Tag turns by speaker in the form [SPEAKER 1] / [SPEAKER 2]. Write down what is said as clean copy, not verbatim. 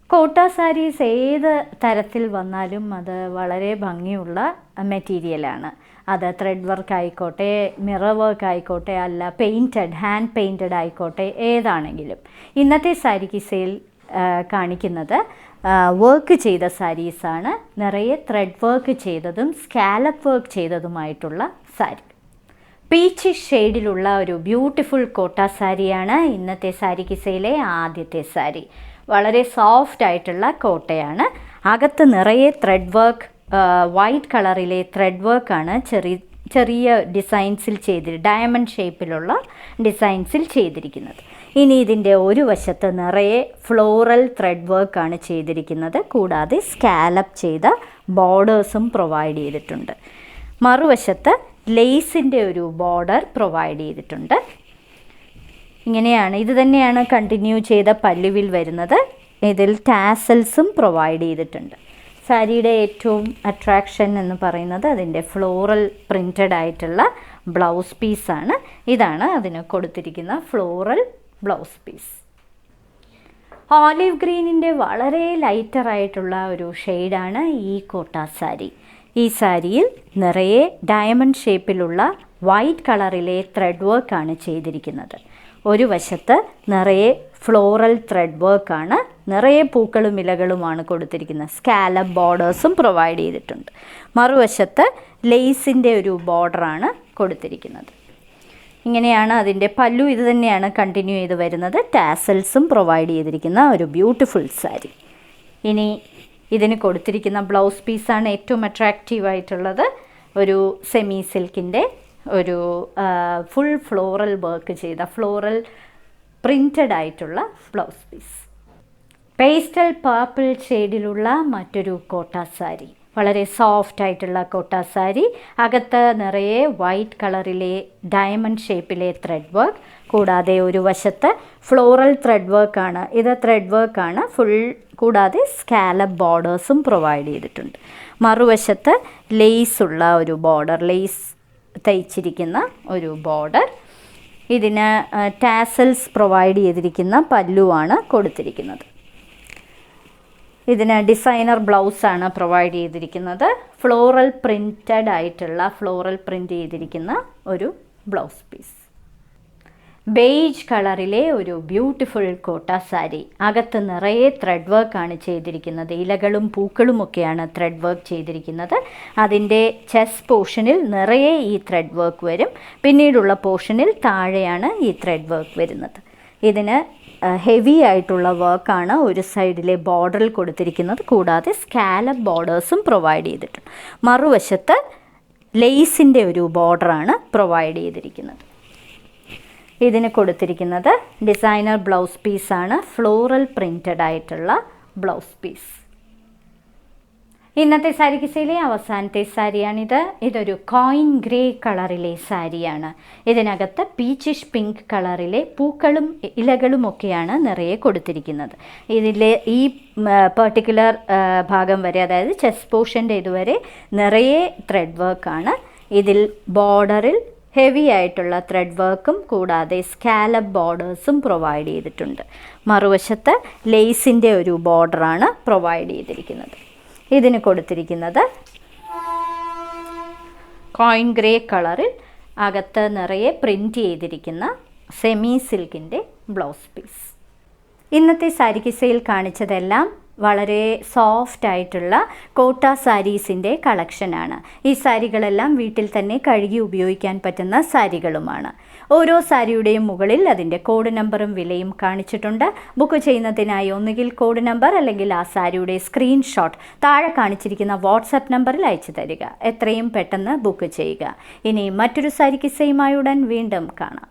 [SPEAKER 1] കോട്ട സാരീസ് ഏത് തരത്തിൽ വന്നാലും അത് വളരെ ഭംഗിയുള്ള മെറ്റീരിയലാണ്. അത് ത്രെഡ് വർക്ക് ആയിക്കോട്ടെ, മിറർ വർക്ക് ആയിക്കോട്ടെ, അല്ല ഹാൻഡ് പെയിൻറ്റഡ് ആയിക്കോട്ടെ, ഏതാണെങ്കിലും. ഇന്നത്തെ സാരി കിസയിൽ കാണിക്കുന്നത് വർക്ക് ചെയ്ത സാരീസാണ്. നിറയെ ത്രെഡ് വർക്ക് ചെയ്തതും സ്കാലപ്പ് വർക്ക് ചെയ്തതുമായിട്ടുള്ള സാരി. പീച്ച് ഷെയ്ഡിലുള്ള ഒരു ബ്യൂട്ടിഫുൾ കോട്ട സാരിയാണ് ഇന്നത്തെ സാരി കിസയിലെ ആദ്യത്തെ സാരി. വളരെ സോഫ്റ്റ് ആയിട്ടുള്ള കോട്ടയാണ്. അകത്ത് നിറയെ ത്രെഡ് വർക്ക്, വൈറ്റ് കളറിലെ ത്രെഡ് വർക്കാണ് ചെറിയ ഡിസൈൻസിൽ ഡയമണ്ട് ഷേപ്പിലുള്ള ഡിസൈൻസിൽ ചെയ്തിരിക്കുന്നത്. ഇനി ഇതിൻ്റെ ഒരു വശത്ത് നിറയെ ഫ്ലോറൽ ത്രെഡ് വർക്കാണ് ചെയ്തിരിക്കുന്നത്. കൂടാതെ സ്കാലപ്പ് ചെയ്ത ബോർഡേഴ്സും പ്രൊവൈഡ് ചെയ്തിട്ടുണ്ട്. മറുവശത്ത് ലേസിൻ്റെ ഒരു ബോർഡർ പ്രൊവൈഡ് ചെയ്തിട്ടുണ്ട്. ഇങ്ങനെയാണ്, ഇത് തന്നെയാണ് കണ്ടിന്യൂ ചെയ്ത പല്ലുവിൽ വരുന്നത്. ഇതിൽ ടാസൽസും പ്രൊവൈഡ് ചെയ്തിട്ടുണ്ട്. സാരിയുടെ ഏറ്റവും അട്രാക്ഷൻ എന്ന് പറയുന്നത് അതിൻ്റെ ഫ്ലോറൽ പ്രിൻറ്റഡ് ആയിട്ടുള്ള ബ്ലൗസ് പീസാണ്. ഇതാണ് അതിന് കൊടുത്തിരിക്കുന്ന ഫ്ലോറൽ ബ്ലൗസ് പീസ്. ഓലിവ് ഗ്രീനിൻ്റെ വളരെ ലൈറ്ററായിട്ടുള്ള ഒരു ഷെയ്ഡാണ് ഈ കോട്ട സാരി. ഈ സാരിയിൽ നിറയെ ഡയമണ്ട് ഷേപ്പിലുള്ള വൈറ്റ് കളറിലെ ത്രെഡ് വർക്കാണ് ചെയ്തിരിക്കുന്നത്. ഒരു വശത്ത് നിറയെ ഫ്ലോറൽ ത്രെഡ് വർക്കാണ്, നിറയെ പൂക്കളും ഇലകളുമാണ് കൊടുത്തിരിക്കുന്നത്. സ്കാലപ്പ് ബോർഡേഴ്സും പ്രൊവൈഡ് ചെയ്തിട്ടുണ്ട്. മറുവശത്ത് ലേസിൻ്റെ ഒരു ബോർഡറാണ് കൊടുത്തിരിക്കുന്നത്. ഇങ്ങനെയാണ് അതിൻ്റെ പല്ലു. ഇത് തന്നെയാണ് കണ്ടിന്യൂ ചെയ്ത് വരുന്നത്. ടാസൽസും പ്രൊവൈഡ് ചെയ്തിരിക്കുന്ന ഒരു ബ്യൂട്ടിഫുൾ സാരി. ഇനി ഇതിന് കൊടുത്തിരിക്കുന്ന ബ്ലൗസ് പീസാണ് ഏറ്റവും അട്രാക്റ്റീവായിട്ടുള്ളത്. ഒരു സെമി സിൽക്കിൻ്റെ ഒരു ഫുൾ ഫ്ലോറൽ വർക്ക് ചെയ്ത ഫ്ലോറൽ പ്രിൻറ്റഡ് ആയിട്ടുള്ള ബ്ലൗസ് പീസ്. പേസ്റ്റൽ പർപ്പിൾ ഷെയ്ഡിലുള്ള മറ്റൊരു കോട്ട സാരി. വളരെ സോഫ്റ്റ് ആയിട്ടുള്ള കോട്ട സാരി. അകത്ത് നിറയെ വൈറ്റ് കളറിലെ ഡയമണ്ട് ഷേപ്പിലെ ത്രെഡ് വർക്ക്, കൂടാതെ ഒരു വശത്ത് ഫ്ലോറൽ ത്രെഡ് വർക്കാണ്. ഇത് ത്രെഡ് വർക്കാണ് ഫുൾ. കൂടാതെ സ്കാലപ്പ് ബോർഡേഴ്സും പ്രൊവൈഡ് ചെയ്തിട്ടുണ്ട്. മറുവശത്ത് ലേസ് ഉള്ള ഒരു ബോർഡർ, ലേസ് തയ്ച്ചിരിക്കുന്ന ഒരു ബോർഡർ. ഇതിന് ടാസൽസ് പ്രൊവൈഡ് ചെയ്തിരിക്കുന്ന പല്ലുവാണ് കൊടുത്തിരിക്കുന്നത്. ഇതിന് ഡിസൈനർ ബ്ലൗസാണ് പ്രൊവൈഡ് ചെയ്തിരിക്കുന്നത്. ഫ്ലോറൽ പ്രിൻറ്റഡ് ആയിട്ടുള്ള ഫ്ലോറൽ പ്രിൻ്റ് ചെയ്തിരിക്കുന്ന ഒരു ബ്ലൗസ് പീസ്. ബേജ് കളറിലെ ഒരു ബ്യൂട്ടിഫുൾ കോട്ട സാരി. അകത്ത് നിറയെ ത്രെഡ് വർക്കാണ് ചെയ്തിരിക്കുന്നത്. ഇലകളും പൂക്കളുമൊക്കെയാണ് ത്രെഡ് വർക്ക് ചെയ്തിരിക്കുന്നത്. അതിൻ്റെ ചെസ്റ്റ് പോർഷനിൽ നിറയെ ഈ ത്രെഡ് വർക്ക് വരും. പിന്നീടുള്ള പോർഷനിൽ താഴെയാണ് ഈ ത്രെഡ് വർക്ക് വരുന്നത്. ഇതിന് ഹെവി ആയിട്ടുള്ള വർക്കാണ് ഒരു സൈഡിലെ ബോർഡറിൽ കൊടുത്തിരിക്കുന്നത്. കൂടാതെ സ്കാലപ്പ് ബോർഡേഴ്സും പ്രൊവൈഡ് ചെയ്തിട്ടുണ്ട്. മറുവശത്ത് ലേസിൻ്റെ ഒരു ബോർഡറാണ് പ്രൊവൈഡ് ചെയ്തിരിക്കുന്നത്. ഇതിന് കൊടുത്തിരിക്കുന്നത് ഡിസൈനർ ബ്ലൗസ് പീസാണ്. ഫ്ലോറൽ പ്രിൻറ്റഡ് ആയിട്ടുള്ള ബ്ലൗസ് പീസ്. ഇന്നത്തെ സാരി കിസയിലെ അവസാനത്തെ സാരിയാണിത്. ഇതൊരു കോയിൻ ഗ്രേ കളറിലെ സാരിയാണ്. ഇതിനകത്ത് പീച്ചിഷ് പിങ്ക് കളറിലെ പൂക്കളും ഇലകളുമൊക്കെയാണ് നിറയെ കൊടുത്തിരിക്കുന്നത്. ഇതിലെ ഈ പെർട്ടിക്കുലർ ഭാഗം വരെ, അതായത് ചെസ്റ്റ് പോർഷൻ്റെ ഇതുവരെ നിറയെ ത്രെഡ് വർക്കാണ്. ഇതിൽ ബോർഡറിൽ ഹെവി ആയിട്ടുള്ള ത്രെഡ് വർക്കും കൂടാതെ സ്കാലപ്പ് ബോർഡേഴ്സും പ്രൊവൈഡ് ചെയ്തിട്ടുണ്ട്. മറുവശത്ത് ലേസിൻ്റെ ഒരു ബോർഡറാണ് പ്രൊവൈഡ് ചെയ്തിരിക്കുന്നത്. ഇതിന് കൊടുത്തിരിക്കുന്നത് കോയിൻ ഗ്രേ കളറിൽ അകത്ത് നിറയെ പ്രിൻറ്റ് ചെയ്തിരിക്കുന്ന സെമി സിൽക്കിൻ്റെ ബ്ലൗസ് പീസ്. ഇന്നത്തെ സാരി കിസയിൽ കാണിച്ചതെല്ലാം വളരെ സോഫ്റ്റ് ആയിട്ടുള്ള കോട്ട സാരീസിൻ്റെ കളക്ഷനാണ്. ഈ സാരികളെല്ലാം വീട്ടിൽ തന്നെ കഴുകി ഉപയോഗിക്കാൻ പറ്റുന്ന സാരികളുമാണ്. ഓരോ സാരിയുടെയും മുകളിൽ അതിൻ്റെ കോഡ് നമ്പറും വിലയും കാണിച്ചിട്ടുണ്ട്. ബുക്ക് ചെയ്യുന്നതിനായി ഒന്നുകിൽ കോഡ് നമ്പർ അല്ലെങ്കിൽ ആ സാരിയുടെ സ്ക്രീൻഷോട്ട് താഴെ കാണിച്ചിരിക്കുന്ന വാട്സപ്പ് നമ്പറിൽ അയച്ചു തരിക. എത്രയും പെട്ടെന്ന് ബുക്ക് ചെയ്യുക. ഇനി മറ്റൊരു സാരി കിസ്സയുമായി ഉടൻ വീണ്ടും കാണാം.